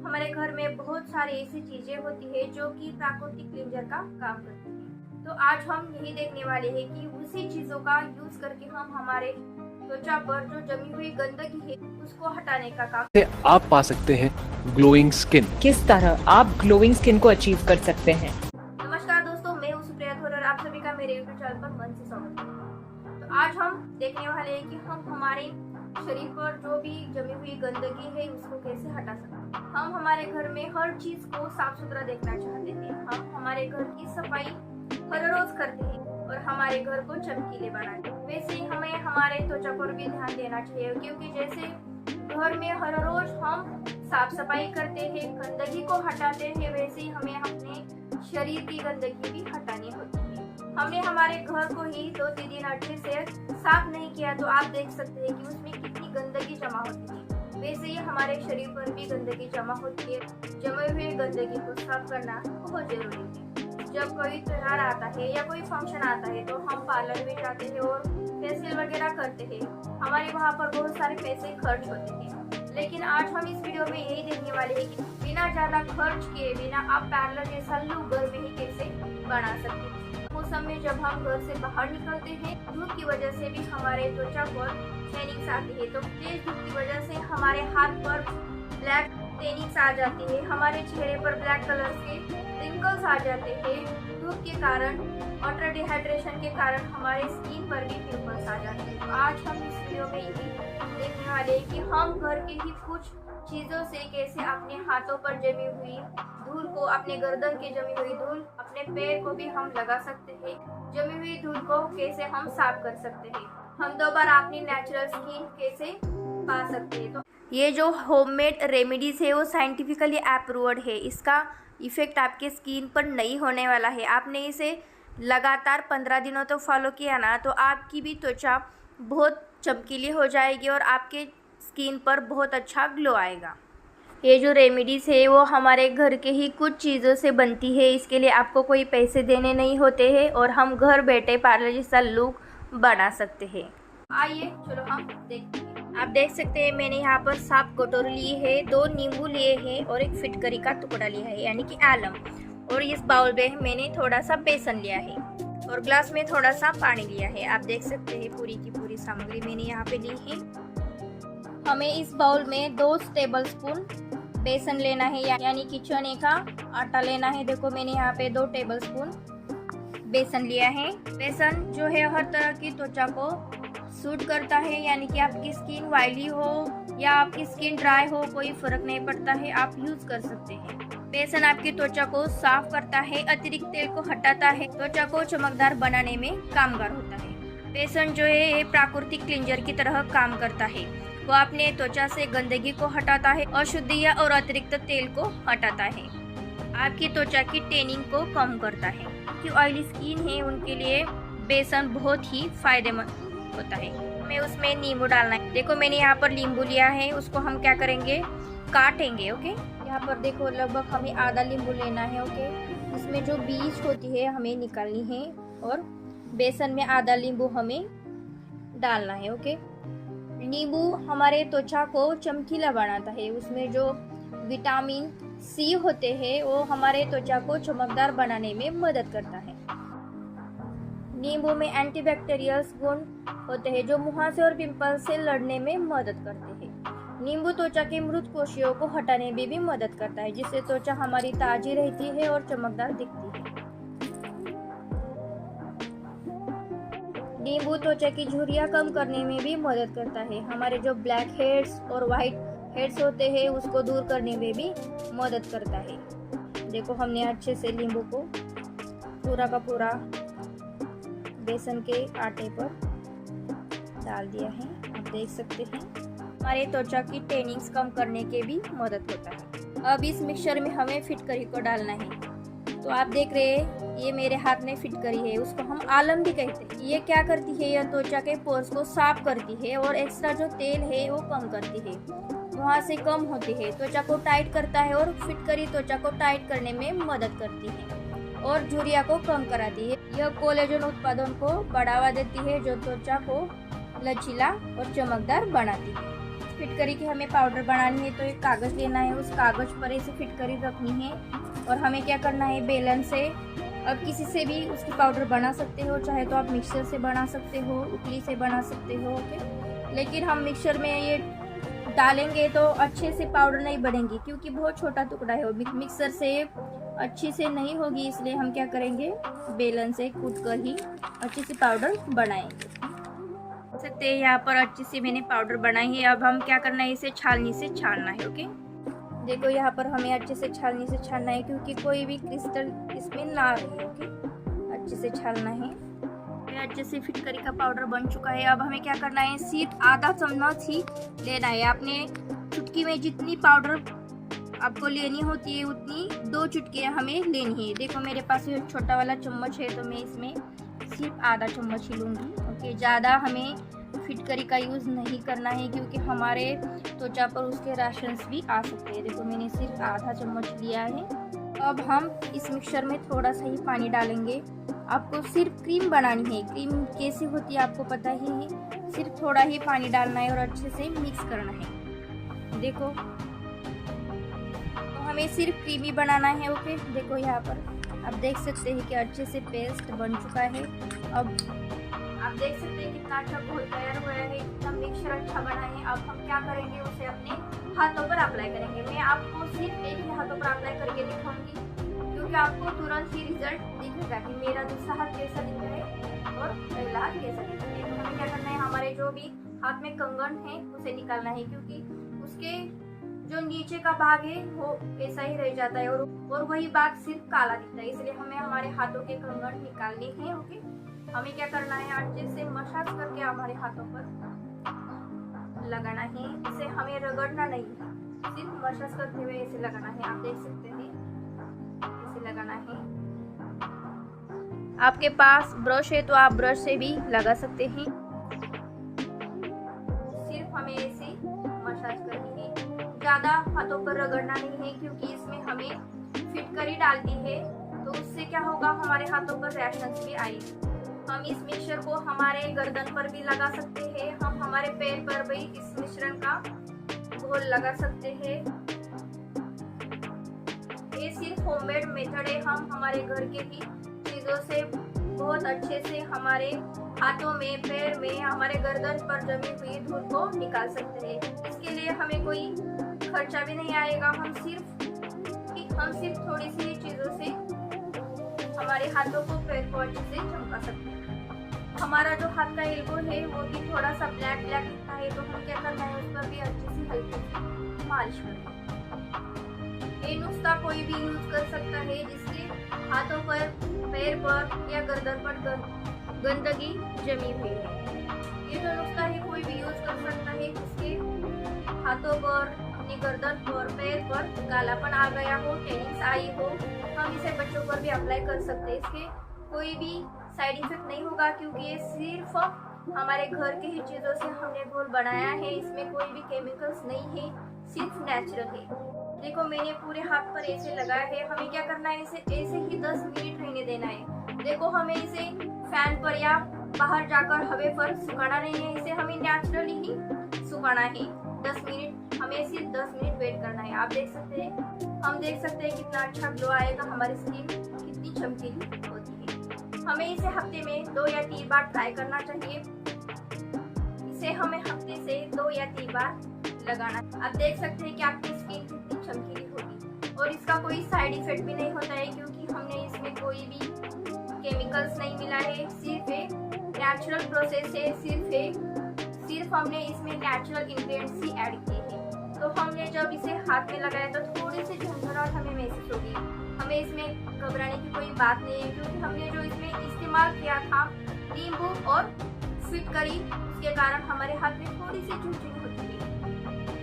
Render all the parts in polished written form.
हमारे घर में बहुत सारी ऐसी चीजें होती है जो कि प्राकृतिक क्लींजर का काम करती है। तो आज हम यही देखने वाले हैं कि उसी चीजों का यूज करके हम हमारे त्वचा पर जो जमी हुई गंदगी है उसको हटाने का काम से आप पा सकते हैं ग्लोइंग स्किन। किस तरह आप ग्लोइंग स्किन को अचीव कर सकते हैं। नमस्कार दोस्तों, मैं हूँ सुप्रिया थोर और आप सभी का मेरे यूट्यूब चैनल पर मन से स्वागत है। तो आज हम देखने वाले हैं कि हम हमारे शरीर पर जो भी जमी हुई गंदगी है उसको कैसे हटा सकते हैं। हम हमारे घर में हर चीज को साफ सुथरा देखना चाहते हैं। हम हमारे घर की सफाई हर रोज करते हैं और हमारे घर को चमकीले बनाते हैं। वैसे ही हमें हमारे त्वचा पर भी ध्यान देना चाहिए, क्योंकि जैसे घर में हर रोज हम साफ सफाई करते हैं, गंदगी को हटाते हैं, वैसे ही हमें अपने शरीर की गंदगी भी हटानी होती है। हमने हमारे घर को ही 2-3 दिन अच्छे से साफ नहीं किया तो आप देख सकते हैं कि उसमें कितनी गंदगी जमा होती है। वैसे ही हमारे शरीर पर भी गंदगी जमा होती है। जमे हुए गंदगी को साफ करना बहुत जरूरी है। जब कोई त्योहार आता है या कोई फंक्शन आता है तो हम पार्लर में जाते हैं और फेशियल वगैरह करते हैं। हमारे वहाँ पर बहुत सारे पैसे खर्च होते हैं, लेकिन आज हम इस वीडियो में यही देखने वाले हैं कि बिना ज़्यादा खर्च किए बिना आप पार्लर जैसा लुक घर में ही कैसे बना सकते हैं। मौसम में जब हम घर से बाहर निकलते हैं, धूप की वजह से भी हमारे त्वचा पर टैनिंग्स आती है। तो तेज धूप की वजह से हमारे हाथ पर ब्लैक टैनिंग्स आ जाती है, हमारे चेहरे पर ब्लैक कलर के रिंकल्स आ जाते हैं। धूप के कारण, वाटर डिहाइड्रेशन के कारण हमारे स्किन पर भी पिंपल्स आ जाते हैं। तो आज हम इस वीडियो में यही देखने वाले हैं कि हम घर के ही कुछ चीज़ों से कैसे अपने हाथों पर जमी हुई धूल को, अपने गर्दन की जमी हुई धूल, अपने पैर को भी हम लगा सकते हैं। जमी हुई धूल को कैसे हम साफ कर सकते हैं, हम दोबारा अपनी नेचुरल स्किन कैसे पा सकते हैं। तो ये जो होममेड रेमेडीज है वो साइंटिफिकली अप्रूव्ड है। इसका इफेक्ट आपके स्किन पर नहीं होने वाला है। आपने इसे लगातार 15 दिनों तो फॉलो किया ना, तो आपकी भी त्वचा बहुत चमकीली हो जाएगी और आपके स्किन पर बहुत अच्छा ग्लो आएगा। ये जो रेमेडीज़ है वो हमारे घर के ही कुछ चीज़ों से बनती है। इसके लिए आपको कोई पैसे देने नहीं होते हैं और हम घर बैठे पार्लर जैसा लुक बना सकते हैं। आइए चलो हम देखते हैं। आप देख सकते हैं मैंने यहाँ पर साफ कटोरी ली है, 2 नींबू लिए हैं और एक फिटकरी का टुकड़ा लिया है यानी कि आलम। और इस बाउल में मैंने थोड़ा सा बेसन लिया है और ग्लास में थोड़ा सा पानी लिया है। आप देख सकते हैं पूरी की पूरी सामग्री मैंने यहाँ पे ली है। हमें इस बाउल में 2 टेबलस्पून बेसन लेना है यानी कि चने का आटा लेना है। देखो मैंने यहाँ पे 2 टेबलस्पून बेसन लिया है। बेसन जो है हर तरह की त्वचा को सूट करता है, यानी कि आपकी स्किन ऑयली हो या आपकी स्किन ड्राई हो, कोई फर्क नहीं पड़ता है, आप यूज कर सकते हैं। बेसन आपकी त्वचा को साफ करता है, अतिरिक्त तेल को हटाता है, त्वचा को चमकदार बनाने में कामगार होता है। बेसन जो है ये प्राकृतिक क्लींजर की तरह काम करता है। वो अपने त्वचा से गंदगी को हटाता है, अशुद्धियाँ और अतिरिक्त तेल को हटाता है, आपकी त्वचा की टैनिंग को कम करता है। जो ऑयली स्किन है उनके लिए बेसन बहुत ही फायदेमंद होता है। हमें उसमें नींबू डालना है। देखो मैंने यहाँ पर नींबू लिया है, उसको हम क्या करेंगे, काटेंगे। ओके, यहाँ पर देखो लगभग हमें आधा नींबू लेना है। ओके, इसमें जो बीज होती है हमें निकालनी है और बेसन में आधा नींबू हमें डालना है। ओके, नींबू हमारे त्वचा को चमकीला बनाता है। उसमें जो विटामिन सी होते हैं वो हमारे त्वचा को चमकदार बनाने में मदद करता है। नींबू में एंटीबैक्टीरियल गुण होते हैं जो मुहासे और पिंपल से लड़ने में मदद करते हैं। नींबू त्वचा के मृत कोशिकाओं को हटाने में भी मदद करता है, जिससे त्वचा हमारी ताजी रहती है और चमकदार दिखती है। नींबू त्वचा की झुर्रियाँ कम करने में भी मदद करता है। हमारे जो ब्लैक हेड्स और वाइट हेड्स होते हैं उसको दूर करने में भी मदद करता है। देखो हमने अच्छे से नींबू को पूरा का पूरा बेसन के आटे पर डाल दिया है। आप देख सकते हैं हमारे त्वचा की टैनिंग्स कम करने के भी मदद होता है। अब इस मिक्सचर में हमें फिटकरी को डालना है। तो आप देख रहे हैं ये मेरे हाथ में फिटकरी है, उसको हम आलम भी कहते हैं। ये क्या करती है, यह त्वचा के पोर्स को साफ करती है और एक्स्ट्रा जो तेल है वो कम करती है, वहाँ से कम होती है, त्वचा को टाइट करता है और फिटकरी त्वचा को टाइट करने में मदद करती है और झुर्रियाँ को कम कराती है। यह कोलेजन उत्पादन को बढ़ावा देती है जो त्वचा को लचीला और चमकदार बनाती है। फिटकरी की हमें पाउडर बनानी है तो एक कागज़ लेना है, उस कागज़ पर ऐसे फिटकरी रखनी है और हमें क्या करना है, बेलन से, अब किसी से भी उसकी पाउडर बना सकते हो, चाहे तो आप मिक्सर से बना सकते हो, उखली से बना सकते हो, ओके। लेकिन हम मिक्सर में ये डालेंगे तो अच्छे से पाउडर नहीं बनेगी क्योंकि बहुत छोटा टुकड़ा है, मिक्सर से अच्छी से नहीं होगी, इसलिए हम क्या करेंगे, बेलन से कूट कर ही अच्छी सी पाउडर बनाएंगे। देख सकते हैं यहाँ पर अच्छी सी मैंने पाउडर बनाई है। अब हम क्या करना है, इसे छालनी से छानना है, ओके। देखो यहाँ पर हमें अच्छे से छालनी से छानना है क्योंकि कोई भी क्रिस्टल इसमें ना रहे, ओके। अच्छे से छालना है। अच्छे से फिटकरी का पाउडर बन चुका है। अब हमें क्या करना है, सिर्फ आधा चम्मच ही लेना है। आपने चुटकी में जितनी पाउडर आपको लेनी होती है उतनी 2 चुटकियाँ हमें लेनी है। देखो मेरे पास ये छोटा वाला चम्मच है तो मैं इसमें सिर्फ आधा चम्मच ही लूँगी, ओके। ज़्यादा हमें फिटकरी का यूज़ नहीं करना है क्योंकि हमारे त्वचा पर उसके रैशंस भी आ सकते हैं। देखो मैंने सिर्फ आधा चम्मच लिया है। अब हम इस मिक्सचर में थोड़ा सा ही पानी डालेंगे। आपको सिर्फ क्रीम बनानी है। क्रीम कैसी होती है आपको पता ही है। सिर्फ थोड़ा ही पानी डालना है और अच्छे से मिक्स करना है। देखो तो हमें सिर्फ क्रीम ही बनाना है, ओके। देखो यहाँ पर आप देख सकते हैं कि अच्छे से पेस्ट बन चुका है। अब आप देख सकते हैं कितना अच्छा घोल तैयार हुआ है, कितना मिक्सचर अच्छा बना है। अब हम क्या करेंगे, उसे अपने हाथों पर अप्लाई करेंगे। मैं आपको सिर्फ एक ही हाथों पर अप्लाई करके दिखाऊंगी क्योंकि आपको तुरंत ही रिजल्ट दिखेगा कि मेरा दूसरा हाथ कैसा दिख रहा है और पहला हाथ कैसा दिख रहा है। तो हमें क्या करना है, हमारे जो भी हाथ में कंगन है उसे निकालना है क्योंकि उसके जो नीचे का भाग है वो ऐसा ही रह जाता है और वही भाग सिर्फ काला दिखता है। इसलिए हमें हमारे हाथों के कंगन निकालने हैं, ओके। हमें क्या करना है, अच्छे से मसाज करके हमारे हाथों पर लगाना है। इसे हमें रगड़ना नहीं है, सिर्फ मसाज करते हुए ऐसे लगाना है। आप देख सकते हैं ऐसे लगाना है। आपके पास ब्रश है तो आप ब्रश से भी लगा सकते हैं। सिर्फ हमें ऐसे मसाज करनी है, ज़्यादा हाथों पर रगड़ना नहीं है क्योंकि इसमें हमें फिटकरी डालती है तो उससे क्या होगा, हमारे हाथों पर रैशंस भी आएगी। हम इस मिक्सचर को हमारे गर्दन पर भी लगा सकते हैं, हम हमारे पैर पर भी इस मिश्रण का घोल लगा सकते हैं। ये सिर्फ होममेड मेथड है। हम हमारे घर के ही चीज़ों से बहुत अच्छे से हमारे हाथों में, पैर में, हमारे गर्दन पर जमी हुई धूल को निकाल सकते हैं। इसके लिए हमें कोई खर्चा भी नहीं आएगा। हम सिर्फ थोड़ी सी चीज़ों से हमारे हाथों को, पैर को अच्छे से चमका सकते हैं। हमारा जो हाथ का एल्बो है वो भी थोड़ा सा ब्लैक दिखता है तो हम क्या करना है, उस पर भी अच्छे से हल्की सी मालिश करना है। ये नुस्खा कोई भी यूज कर सकता है जिसके हाथों पर, पैर पर या गर्दन पर गंदगी जमी हुई है। ये जो नुस्खा है कोई भी यूज कर सकता है जिसके हाथों पर, अपनी गर्दन पर, पैर पर कालापन आ गया हो, टैनिंग्स आई हो। हम इसे बच्चों पर भी अप्लाई कर सकते हैं। इसके कोई भी साइड इफेक्ट नहीं होगा क्योंकि ये सिर्फ हमारे घर के ही चीज़ों से हमने घोल बनाया है। इसमें कोई भी केमिकल्स नहीं है, सिर्फ नेचुरल है। देखो मैंने पूरे हाथ पर ऐसे लगाया है। हमें क्या करना है, इसे ऐसे ही 10 मिनट रहने देना है। देखो हमें इसे फैन पर या बाहर जाकर हवा पर सुखाना नहीं है, इसे हमें नेचुरली ही सुखाना है। 10 मिनट, हमें सिर्फ 10 मिनट वेट करना है। आप देख सकते हैं, हम देख सकते हैं कितना अच्छा ग्लो आएगा, हमारी स्किन कितनी चमकीली होती है। हमें इसे हफ्ते में 2 या 3 बार ट्राई करना चाहिए। इसे हमें हफ्ते से 2 या 3 बार लगाना। आप देख सकते हैं कि आपकी स्किन कितनी चमकीली होगी और इसका कोई साइड इफेक्ट भी नहीं होता है क्योंकि हमने इसमें कोई भी केमिकल्स नहीं मिला है। सिर्फ एक नेचुरल प्रोसेस है, सिर्फ हमने इसमें नेचुरल इंग्रेडिएंट्स ही ऐड किए हैं। तो हमने जब इसे हाथ में लगाया तो थोड़ी सी झंझनाहट हमें महसूस होगी। हमें इसमें घबराने की कोई बात नहीं है क्योंकि हमने जो इसमें इस्तेमाल किया था नींबू और फिटकरी, उसके कारण हमारे हाथ में थोड़ी सी झुनझुनी होती है।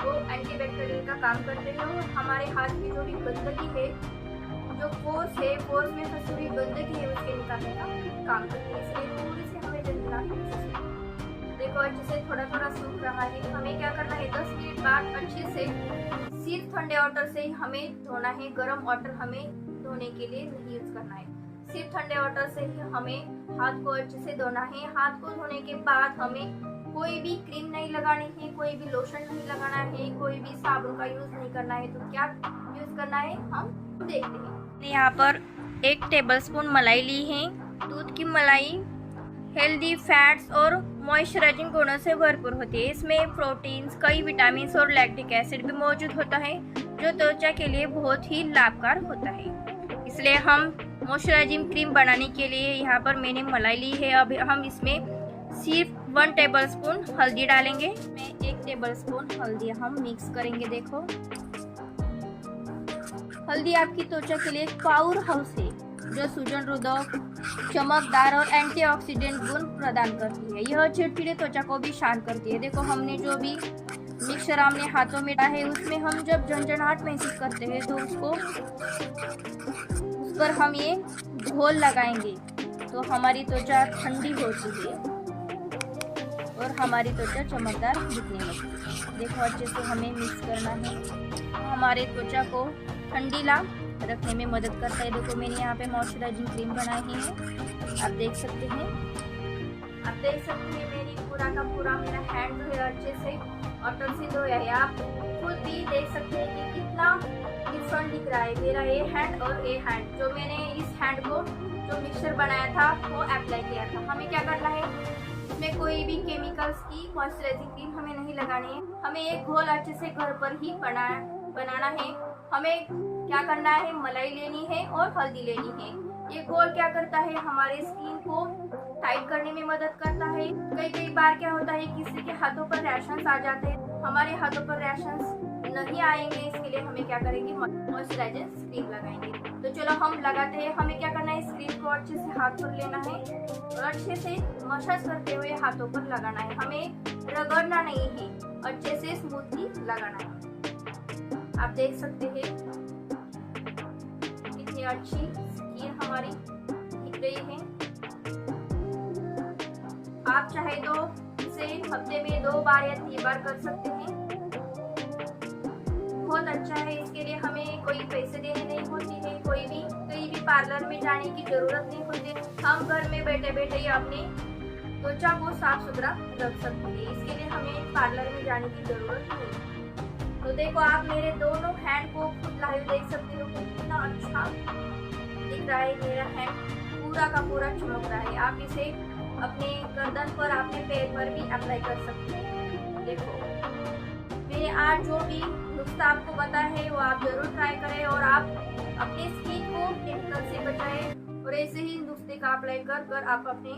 वो एंटीबैक्टीरियल का काम करते हैं और हमारे हाथ की जो भी गंदगी है, जो पोर्स में फंसी हुई गंदगी है, उसके निकालने का काम करते हैं। इसलिए थोड़ी सी हमें झंझनाहट महसूस होती है। देखो अच्छे से थोड़ा थोड़ा सूख रहा है। हमें क्या करना है, 10 मिनट बाद अच्छे से सिर्फ ठंडे वाटर से ही हमें धोना है। गर्म वाटर हमें धोने के लिए नहीं यूज करना है। सिर्फ ठंडे वाटर से ही हमें हाथ को अच्छे से धोना है। हाथ को धोने के बाद हमें कोई भी क्रीम नहीं लगानी है, कोई भी लोशन नहीं लगाना है, कोई भी साबुन का यूज नहीं करना है। तो क्या यूज करना है हम देखते हैं। यहाँ पर 1 टेबलस्पून मलाई ली है। दूध की मलाई हेल्दी फैट्स और मॉइस्चराइजिंग गुणों से भरपूर होती है। इसमें प्रोटीन्स, कई विटामिन और लैक्टिक एसिड भी मौजूद होता है, जो त्वचा के लिए बहुत ही लाभकारी होता है। इसलिए हम मॉइस्चराइजिंग क्रीम बनाने के लिए यहाँ पर मैंने मलाई ली है। अब हम इसमें सिर्फ 1 टेबलस्पून हल्दी डालेंगे। मैं 1 टेबलस्पून हल्दी हम मिक्स करेंगे। देखो, हल्दी आपकी त्वचा के लिए पावर हाउस है, जो सूजन रोधक, चमकदार और एंटीऑक्सीडेंट गुण प्रदान करती है। यह चिड़चिड़े त्वचा को भी शांत करती है। देखो, हमने जो भी मिक्सचर हमने हाथों में डाला है, उसमें हम जब झंझनाहट महसूस करते हैं तो उस पर हम ये घोल लगाएंगे तो हमारी त्वचा ठंडी होती है और हमारी त्वचा चमकदार दिखने लगती है। देखो, अच्छे से हमें मिक्स करना है। हमारे त्वचा को ठंडीला रखने में मदद करता है। देखो, मैंने यहाँ पे मॉइस्चराइजिंग क्रीम बनाई है, आप देख सकते हैं। मेरी पूरा का पूरा मेरा हैंड जो है अच्छे से वाटर से धोया है। आप खुद भी देख सकते हैं कि कितना डिफरेंट दिख रहा है मेरा ये हैंड और ये हैंड। जो मैंने इस हैंड को जो मिक्सचर बनाया था वो अप्लाई किया था। हमें क्या करना है, इसमें कोई भी केमिकल्स की मॉइस्चराइजिंग क्रीम हमें नहीं लगानी है। हमें एक घोल अच्छे से घर पर ही बनाना है। हमें क्या करना है, मलाई लेनी है और हल्दी लेनी है। ये घोल क्या करता है, हमारे स्किन को टाइट करने में मदद करता है। कई बार क्या होता है, किसी के हाथों पर रैशंस आ जाते हैं। हमारे हाथों पर रैशंस नहीं आएंगे, इसके लिए हमें क्या करेंगे, मॉइस्चराइजिंग क्रीम लगाएंगे। तो चलो हम लगाते हैं। हमें क्या करना है, इस क्रीम को अच्छे से हाथ पर लेना है और अच्छे से मसाज करते हुए हाथों पर लगाना है। हमें रगड़ना नहीं है, अच्छे से स्मूथली लगाना है। आप देख सकते हैं कितनी अच्छी स्किन हमारी दिख रही है। आप चाहे तो इसे हफ्ते में 2 बार या 3 बार कर सकते हैं। बहुत अच्छा है। इसके लिए हमें कोई पैसे देने नहीं होती है, कहीं भी पार्लर में जाने की जरूरत नहीं होती। हम घर में बैठे बैठे ही अपने त्वचा को साफ सुथरा रख सकते हैं। इसके लिए हमें पार्लर में जाने की जरूरत नहीं। तो देखो, आप मेरे दोनों हैंड को खुद लाइव देख सकते हो कितना अच्छा दिख रहा है। मेरा हैंड पूरा का पूरा चमक रहा है। आप इसे अपने गर्दन पर, अपने पैर पर भी अप्लाई कर सकते हैं। देखो, मैंने आज जो भी नुस्खा आपको बताया है वो आप जरूर ट्राई करें और आप अपनी स्किन को केमिकल से बचाएं। और ऐसे ही नुस्खे का अप्लाई कर आप अपने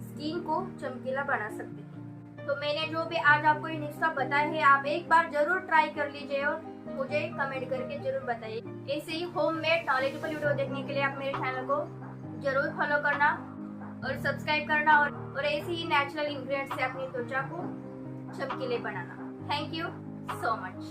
स्किन को चमकीला बना सकते हैं। तो मैंने जो भी आज आपको ये नुस्खा बताया है, आप एक बार जरूर ट्राई कर लीजिए और मुझे कमेंट करके जरूर बताइए। ऐसे ही होममेड नॉलेजेबल वीडियो देखने के लिए आप मेरे चैनल को जरूर फॉलो करना और सब्सक्राइब करना और ऐसे ही नेचुरल इंग्रेडिएंट्स से अपनी त्वचा को चमकीले बनाना। Thank you so much.